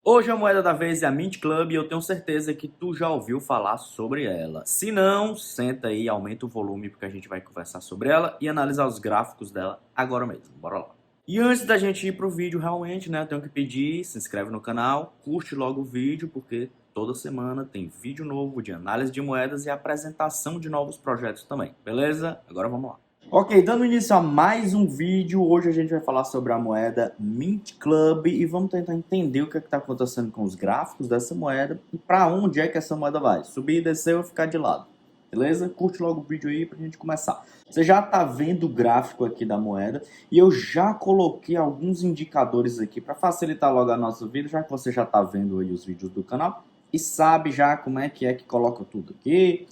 Hoje a moeda da vez é a Mint Club e eu tenho certeza que tu já ouviu falar sobre ela. Se não, senta aí, aumenta o volume porque a gente vai conversar sobre ela e analisar os gráficos dela agora mesmo. Bora lá. E antes da gente ir pro vídeo realmente, né, eu tenho que pedir, se inscreve no canal, curte logo o vídeo porque toda semana tem vídeo novo de análise de moedas e apresentação de novos projetos também, beleza? Agora vamos lá. Ok, dando início a mais um vídeo, hoje a gente vai falar sobre a moeda Mint Club e vamos tentar entender o que está acontecendo com os gráficos dessa moeda e para onde é que essa moeda vai, subir, descer ou ficar de lado, beleza? Curte logo o vídeo aí para a gente começar. Você já está vendo o gráfico aqui da moeda e eu já coloquei alguns indicadores aqui para facilitar logo a nossa vida, já que você já está vendo aí os vídeos do canal e sabe já como é que coloca tudo aqui.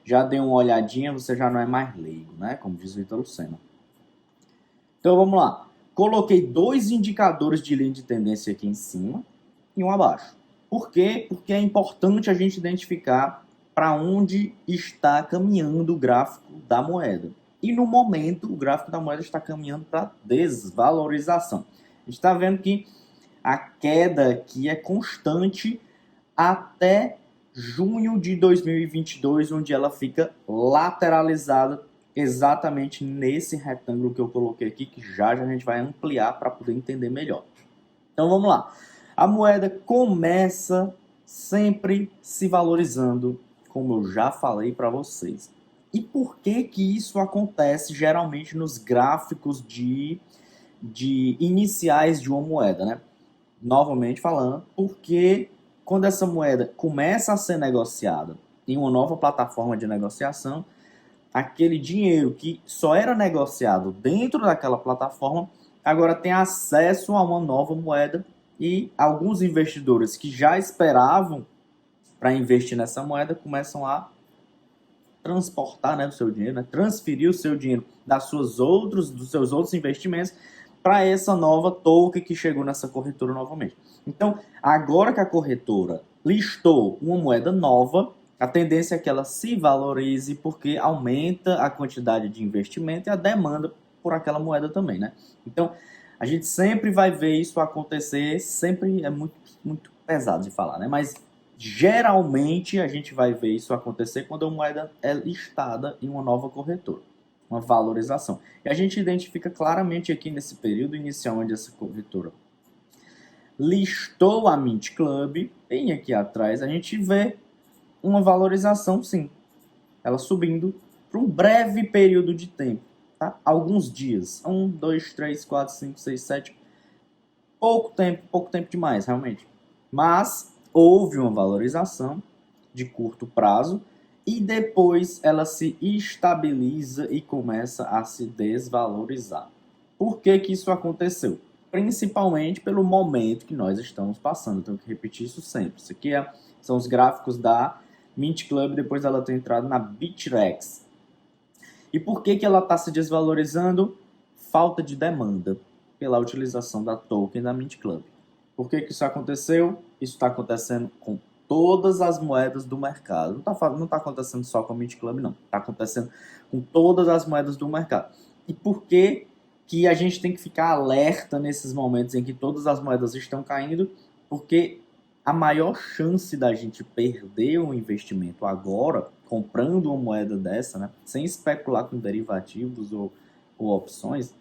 Já deu uma olhadinha, você já não é mais leigo, né? Como diz o Ítalo Senna. Então vamos lá. Coloquei dois indicadores de linha de tendência aqui em cima e um abaixo. Por quê? Porque é importante a gente identificar para onde está caminhando o gráfico da moeda. E no momento, o gráfico da moeda está caminhando para desvalorização. A gente está vendo que a queda aqui é constante até junho de 2022, onde ela fica lateralizada exatamente nesse retângulo que eu coloquei aqui, que já a gente vai ampliar para poder entender melhor. Então vamos lá. A moeda começa sempre se valorizando, como eu já falei para vocês. E por que que isso acontece geralmente nos gráficos de iniciais de uma moeda, né? Novamente falando, porque quando essa moeda começa a ser negociada em uma nova plataforma de negociação, aquele dinheiro que só era negociado dentro daquela plataforma, agora tem acesso a uma nova moeda e alguns investidores que já esperavam para investir nessa moeda começam a transportar, né, o seu dinheiro, né, transferir o seu dinheiro dos seus outros investimentos para essa nova token que chegou nessa corretora novamente. Então, agora que a corretora listou uma moeda nova, a tendência é que ela se valorize porque aumenta a quantidade de investimento e a demanda por aquela moeda também, né? Então, a gente sempre vai ver isso acontecer, sempre é muito pesado de falar, né? Mas geralmente a gente vai ver isso acontecer quando a moeda é listada em uma nova corretora, uma valorização. E a gente identifica claramente aqui nesse período inicial onde essa corretora listou a Mint Club, bem aqui atrás, a gente vê uma valorização sim, ela subindo por um breve período de tempo, tá? Alguns dias, 1, 2, 3, 4, 5, 6, 7, pouco tempo demais, realmente. Mas houve uma valorização de curto prazo e depois ela se estabiliza e começa a se desvalorizar. Por que que isso aconteceu? Principalmente pelo momento que nós estamos passando. Tenho que repetir isso sempre. Isso aqui são os gráficos da Mint Club depois dela ter entrado na Bittrex. E por que que ela está se desvalorizando? Falta de demanda pela utilização da token da Mint Club. Por que que isso aconteceu? Isso está acontecendo com todas as moedas do mercado. Não tá acontecendo só com a Mint Club, não. Está acontecendo com todas as moedas do mercado. E por que que a gente tem que ficar alerta nesses momentos em que todas as moedas estão caindo? Porque a maior chance da gente perder um investimento agora, comprando uma moeda dessa, né, sem especular com derivativos ou opções,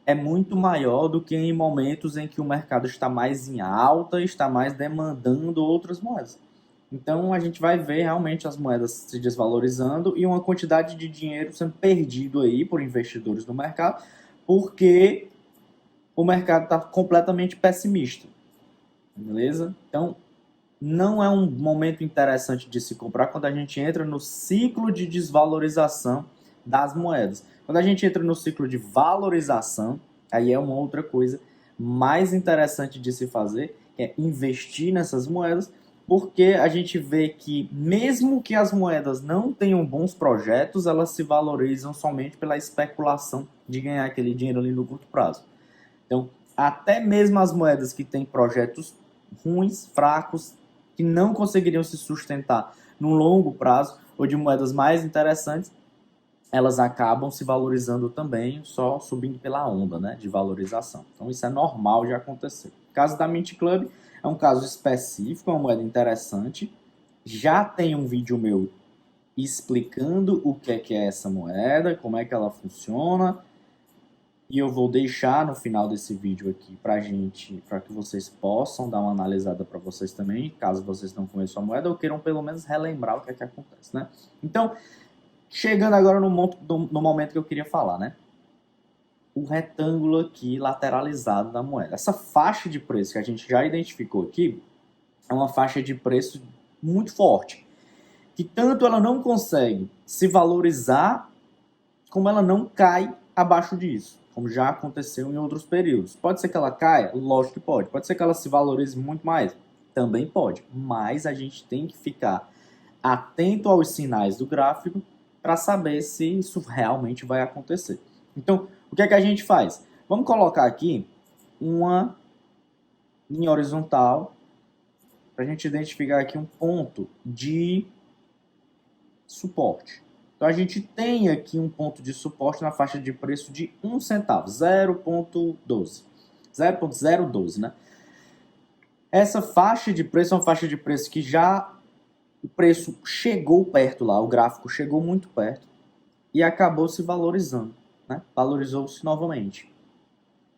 é muito maior do que em momentos em que o mercado está mais em alta e está mais demandando outras moedas. Então a gente vai ver realmente as moedas se desvalorizando e uma quantidade de dinheiro sendo perdido aí por investidores no mercado, porque o mercado está completamente pessimista. Beleza? Então, não é um momento interessante de se comprar quando a gente entra no ciclo de desvalorização das moedas. Quando a gente entra no ciclo de valorização, aí é uma outra coisa mais interessante de se fazer, que é investir nessas moedas, porque a gente vê que mesmo que as moedas não tenham bons projetos, elas se valorizam somente pela especulação de ganhar aquele dinheiro ali no curto prazo. Então, até mesmo as moedas que têm projetos ruins, fracos, que não conseguiriam se sustentar no longo prazo, ou de moedas mais interessantes, elas acabam se valorizando também, só subindo pela onda, né, de valorização. Então isso é normal de acontecer. O caso da Mint Club é um caso específico, é uma moeda interessante. Já tem um vídeo meu explicando o que é essa moeda, como é que ela funciona. E eu vou deixar no final desse vídeo aqui para que vocês possam dar uma analisada para vocês também, caso vocês não conheçam a moeda ou queiram pelo menos relembrar o que é que acontece, né? Então, chegando agora no momento que eu queria falar, né? O retângulo aqui lateralizado da moeda. Essa faixa de preço que a gente já identificou aqui é uma faixa de preço muito forte, que tanto ela não consegue se valorizar, como ela não cai abaixo disso, como já aconteceu em outros períodos. Pode ser que ela caia? Lógico que pode. Pode ser que ela se valorize muito mais? Também pode. Mas a gente tem que ficar atento aos sinais do gráfico para saber se isso realmente vai acontecer. Então, o que é que a gente faz? Vamos colocar aqui uma linha horizontal para a gente identificar aqui um ponto de suporte. Então, a gente tem aqui um ponto de suporte na faixa de preço de 1 centavo, 0,12. 0,012, né? Essa faixa de preço é uma faixa de preço que já o preço chegou perto lá, o gráfico chegou muito perto e acabou se valorizando, né? Valorizou-se novamente.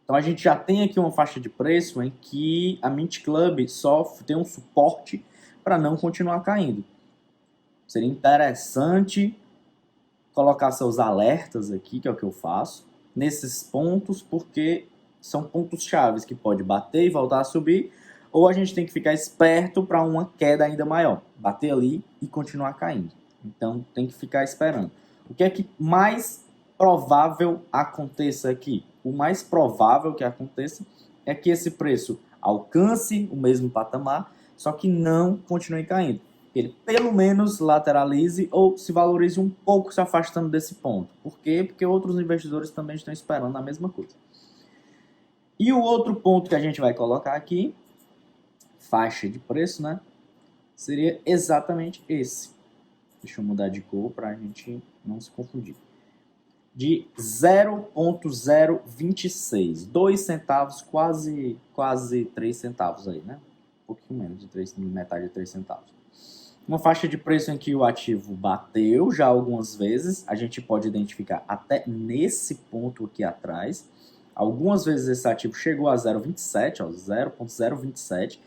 Então, a gente já tem aqui uma faixa de preço em que a Mint Club só tem um suporte para não continuar caindo. Seria interessante colocar seus alertas aqui, que é o que eu faço, nesses pontos, porque são pontos chaves que pode bater e voltar a subir, ou a gente tem que ficar esperto para uma queda ainda maior, bater ali e continuar caindo. Então tem que ficar esperando. O que é que mais provável aconteça aqui? O mais provável que aconteça é que esse preço alcance o mesmo patamar, só que não continue caindo. Ele pelo menos lateralize ou se valorize um pouco se afastando desse ponto. Por quê? Porque outros investidores também estão esperando a mesma coisa. E o outro ponto que a gente vai colocar aqui, faixa de preço, né? Seria exatamente esse. Deixa eu mudar de cor para a gente não se confundir. De 0,026. 2 centavos, quase 3 centavos aí, né? Um pouquinho menos de 3, metade de 3 centavos. Uma faixa de preço em que o ativo bateu já algumas vezes, a gente pode identificar até nesse ponto aqui atrás. Algumas vezes esse ativo chegou a 0,27, 0,027,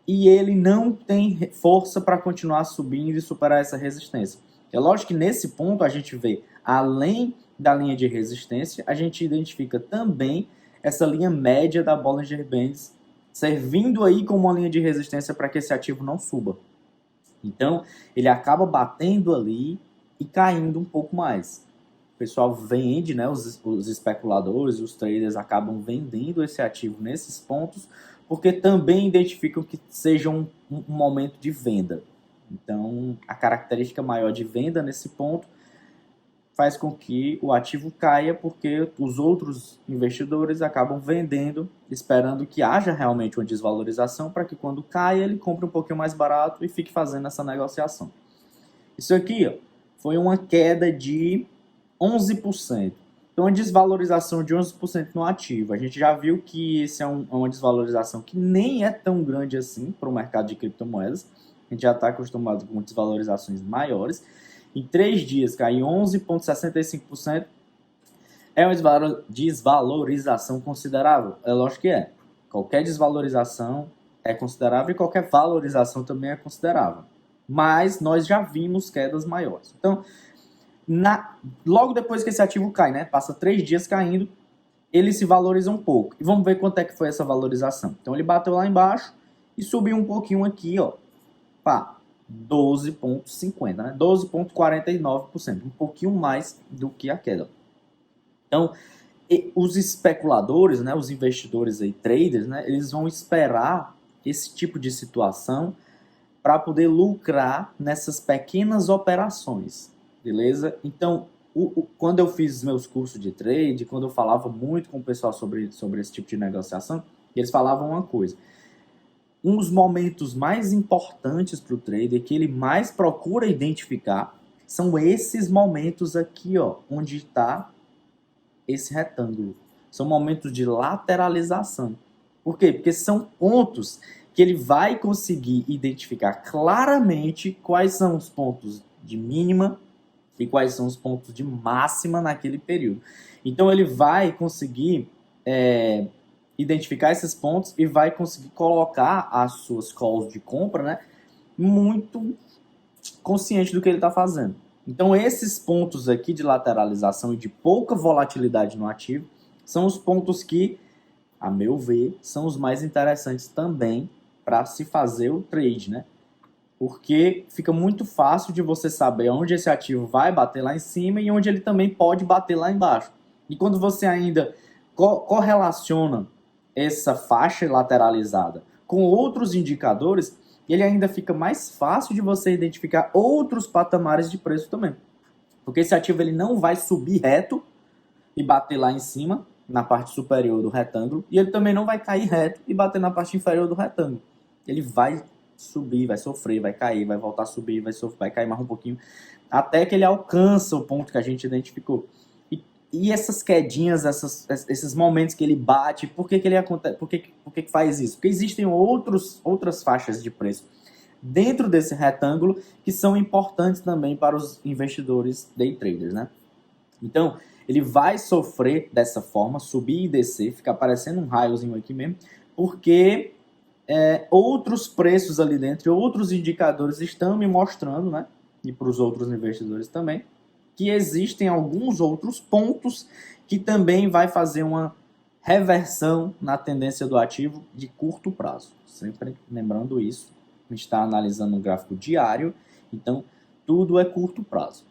e ele não tem força para continuar subindo e superar essa resistência. É lógico que nesse ponto a gente vê, além da linha de resistência, a gente identifica também essa linha média da Bollinger Bands, servindo aí como uma linha de resistência para que esse ativo não suba. Então, ele acaba batendo ali e caindo um pouco mais. O pessoal vende, né, os especuladores, os traders acabam vendendo esse ativo nesses pontos, porque também identificam que seja um momento de venda. Então, a característica maior de venda nesse ponto faz com que o ativo caia, porque os outros investidores acabam vendendo, esperando que haja realmente uma desvalorização, para que quando caia ele compre um pouquinho mais barato e fique fazendo essa negociação. Isso aqui ó, foi uma queda de 11%. Então, uma desvalorização de 11% no ativo. A gente já viu que isso é uma desvalorização que nem é tão grande assim para o mercado de criptomoedas. A gente já está acostumado com desvalorizações maiores. Em 3 dias cair 11,65%. É uma desvalorização considerável? É lógico que é. Qualquer desvalorização é considerável e qualquer valorização também é considerável. Mas nós já vimos quedas maiores. Então, logo depois que esse ativo cai, né, passa 3 dias caindo, ele se valoriza um pouco. E vamos ver quanto é que foi essa valorização. Então, ele bateu lá embaixo e subiu um pouquinho aqui, ó. Pá, 12,50, né? 12,49%, um pouquinho mais do que a queda. Então, os especuladores, né, os investidores aí, traders, né, eles vão esperar esse tipo de situação para poder lucrar nessas pequenas operações, beleza? Então, quando eu fiz meus cursos de trade, quando eu falava muito com o pessoal sobre esse tipo de negociação, eles falavam uma coisa: um dos momentos mais importantes para o trader, que ele mais procura identificar, são esses momentos aqui, ó, onde está esse retângulo. São momentos de lateralização. Por quê? Porque são pontos que ele vai conseguir identificar claramente quais são os pontos de mínima e quais são os pontos de máxima naquele período. Então ele vai conseguir identificar esses pontos e vai conseguir colocar as suas calls de compra, né, muito consciente do que ele está fazendo. Então esses pontos aqui de lateralização e de pouca volatilidade no ativo são os pontos que, a meu ver, são os mais interessantes também para se fazer o trade, né? Porque fica muito fácil de você saber onde esse ativo vai bater lá em cima e onde ele também pode bater lá embaixo. E quando você ainda correlaciona essa faixa lateralizada com outros indicadores, ele ainda fica mais fácil de você identificar outros patamares de preço também. Porque esse ativo ele não vai subir reto e bater lá em cima, na parte superior do retângulo, e ele também não vai cair reto e bater na parte inferior do retângulo. Ele vai subir, vai sofrer, vai cair, vai voltar a subir, vai cair mais um pouquinho, até que ele alcança o ponto que a gente identificou. E essas quedinhas, esses momentos que ele bate, por que ele acontece? Por que faz isso? Porque existem outras faixas de preço dentro desse retângulo que são importantes também para os investidores day traders, né? Então, ele vai sofrer dessa forma, subir e descer, ficar parecendo um raiozinho aqui mesmo, porque outros preços ali dentro, outros indicadores estão me mostrando, né? E para os outros investidores também, que existem alguns outros pontos que também vai fazer uma reversão na tendência do ativo de curto prazo. Sempre lembrando isso, a gente está analisando um gráfico diário, então tudo é curto prazo.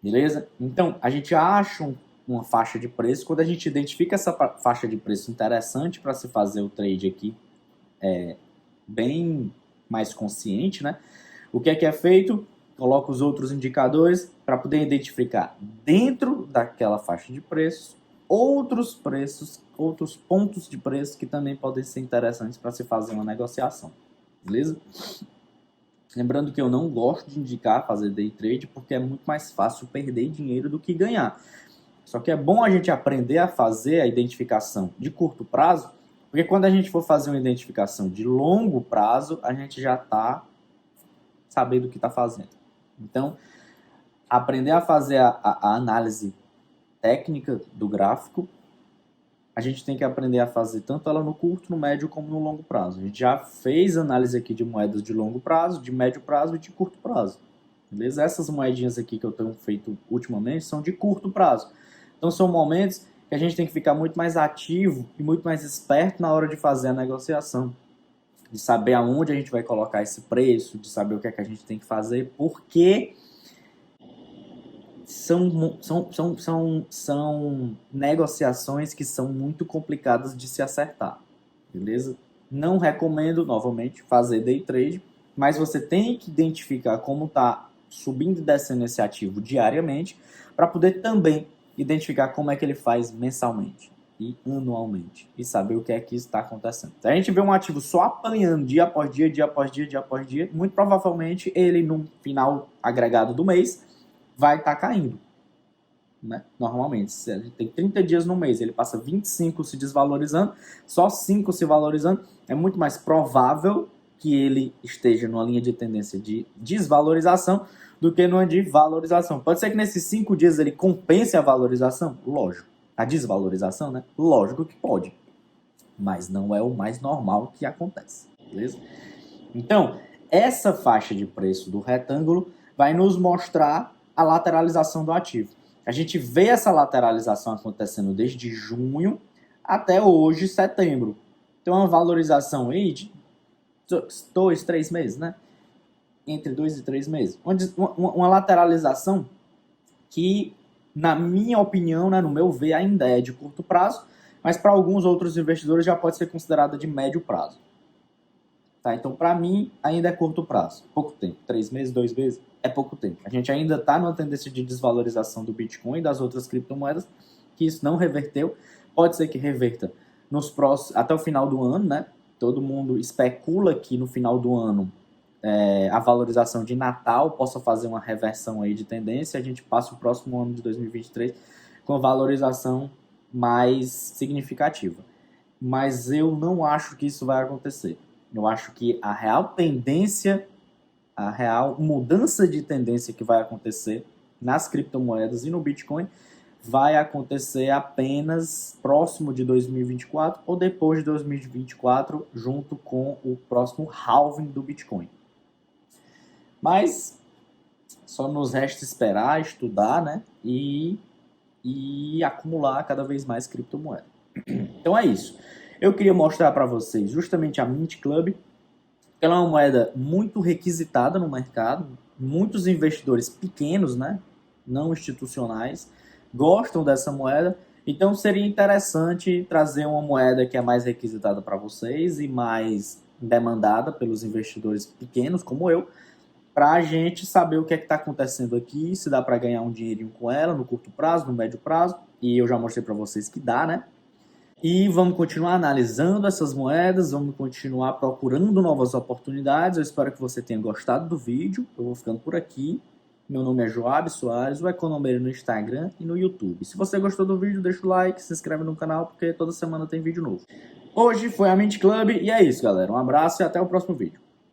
Beleza? Então, a gente acha uma faixa de preço, quando a gente identifica essa faixa de preço interessante para se fazer o trade aqui, bem mais consciente, né? O que é feito? Coloca os outros indicadores para poder identificar dentro daquela faixa de preços outros preços, outros pontos de preço que também podem ser interessantes para se fazer uma negociação. Beleza? Lembrando que eu não gosto de indicar fazer day trade porque é muito mais fácil perder dinheiro do que ganhar. Só que é bom a gente aprender a fazer a identificação de curto prazo, porque quando a gente for fazer uma identificação de longo prazo, a gente já está sabendo o que está fazendo. Então, aprender a fazer a análise técnica do gráfico, a gente tem que aprender a fazer tanto ela no curto, no médio, como no longo prazo. A gente já fez análise aqui de moedas de longo prazo, de médio prazo e de curto prazo. Beleza? Essas moedinhas aqui que eu tenho feito ultimamente são de curto prazo. Então, são momentos que a gente tem que ficar muito mais ativo e muito mais esperto na hora de fazer a negociação. De saber aonde a gente vai colocar esse preço, de saber o que é que a gente tem que fazer, porque são negociações que são muito complicadas de se acertar, beleza? Não recomendo, novamente, fazer day trade, mas você tem que identificar como está subindo e descendo esse ativo diariamente, para poder também identificar como é que ele faz mensalmente e anualmente, e saber o que é que está acontecendo. Se a gente vê um ativo só apanhando dia após dia, dia após dia, dia após dia, muito provavelmente ele, no final agregado do mês, vai estar caindo, né? Normalmente, se a gente tem 30 dias no mês, ele passa 25 se desvalorizando, só 5 se valorizando, é muito mais provável que ele esteja numa linha de tendência de desvalorização do que numa de valorização. Pode ser que nesses 5 dias ele compense a valorização? Lógico. A desvalorização, né? Lógico que pode. Mas não é o mais normal que acontece, beleza? Então, essa faixa de preço do retângulo vai nos mostrar a lateralização do ativo. A gente vê essa lateralização acontecendo desde junho até hoje, setembro. Então, uma valorização aí de 2, 3 meses, né? Entre 2 e 3 meses. Uma lateralização que, na minha opinião, né, no meu ver, ainda é de curto prazo, mas para alguns outros investidores já pode ser considerada de médio prazo. Tá? Então, para mim, ainda é curto prazo. Pouco tempo. 3 meses, 2 meses, é pouco tempo. A gente ainda está numa tendência de desvalorização do Bitcoin e das outras criptomoedas, que isso não reverteu. Pode ser que reverta até o final do ano, né? Todo mundo especula que no final do ano a valorização de Natal possa fazer uma reversão aí de tendência. A gente passa o próximo ano de 2023 com a valorização mais significativa. mas eu não acho que isso vai acontecer. Eu acho que a real tendência, a real mudança de tendência que vai acontecer nas criptomoedas e no Bitcoin vai acontecer apenas próximo de 2024 ou depois de 2024, junto com o próximo halving do Bitcoin. Mas só nos resta esperar, estudar, né? E acumular cada vez mais criptomoeda. Então é isso. Eu queria mostrar para vocês justamente a Mint Club. Ela é uma moeda muito requisitada no mercado. Muitos investidores pequenos, né, não institucionais, gostam dessa moeda. Então seria interessante trazer uma moeda que é mais requisitada para vocês e mais demandada pelos investidores pequenos, como eu, para a gente saber o que é que está acontecendo aqui, se dá para ganhar um dinheirinho com ela no curto prazo, no médio prazo. E eu já mostrei para vocês que dá, né? E vamos continuar analisando essas moedas, vamos continuar procurando novas oportunidades. Eu espero que você tenha gostado do vídeo. Eu vou ficando por aqui. Meu nome é Joab Soares, o Economeiro no Instagram e no YouTube. Se você gostou do vídeo, deixa o like, se inscreve no canal, porque toda semana tem vídeo novo. Hoje foi a Mint Club e é isso, galera. Um abraço e até o próximo vídeo.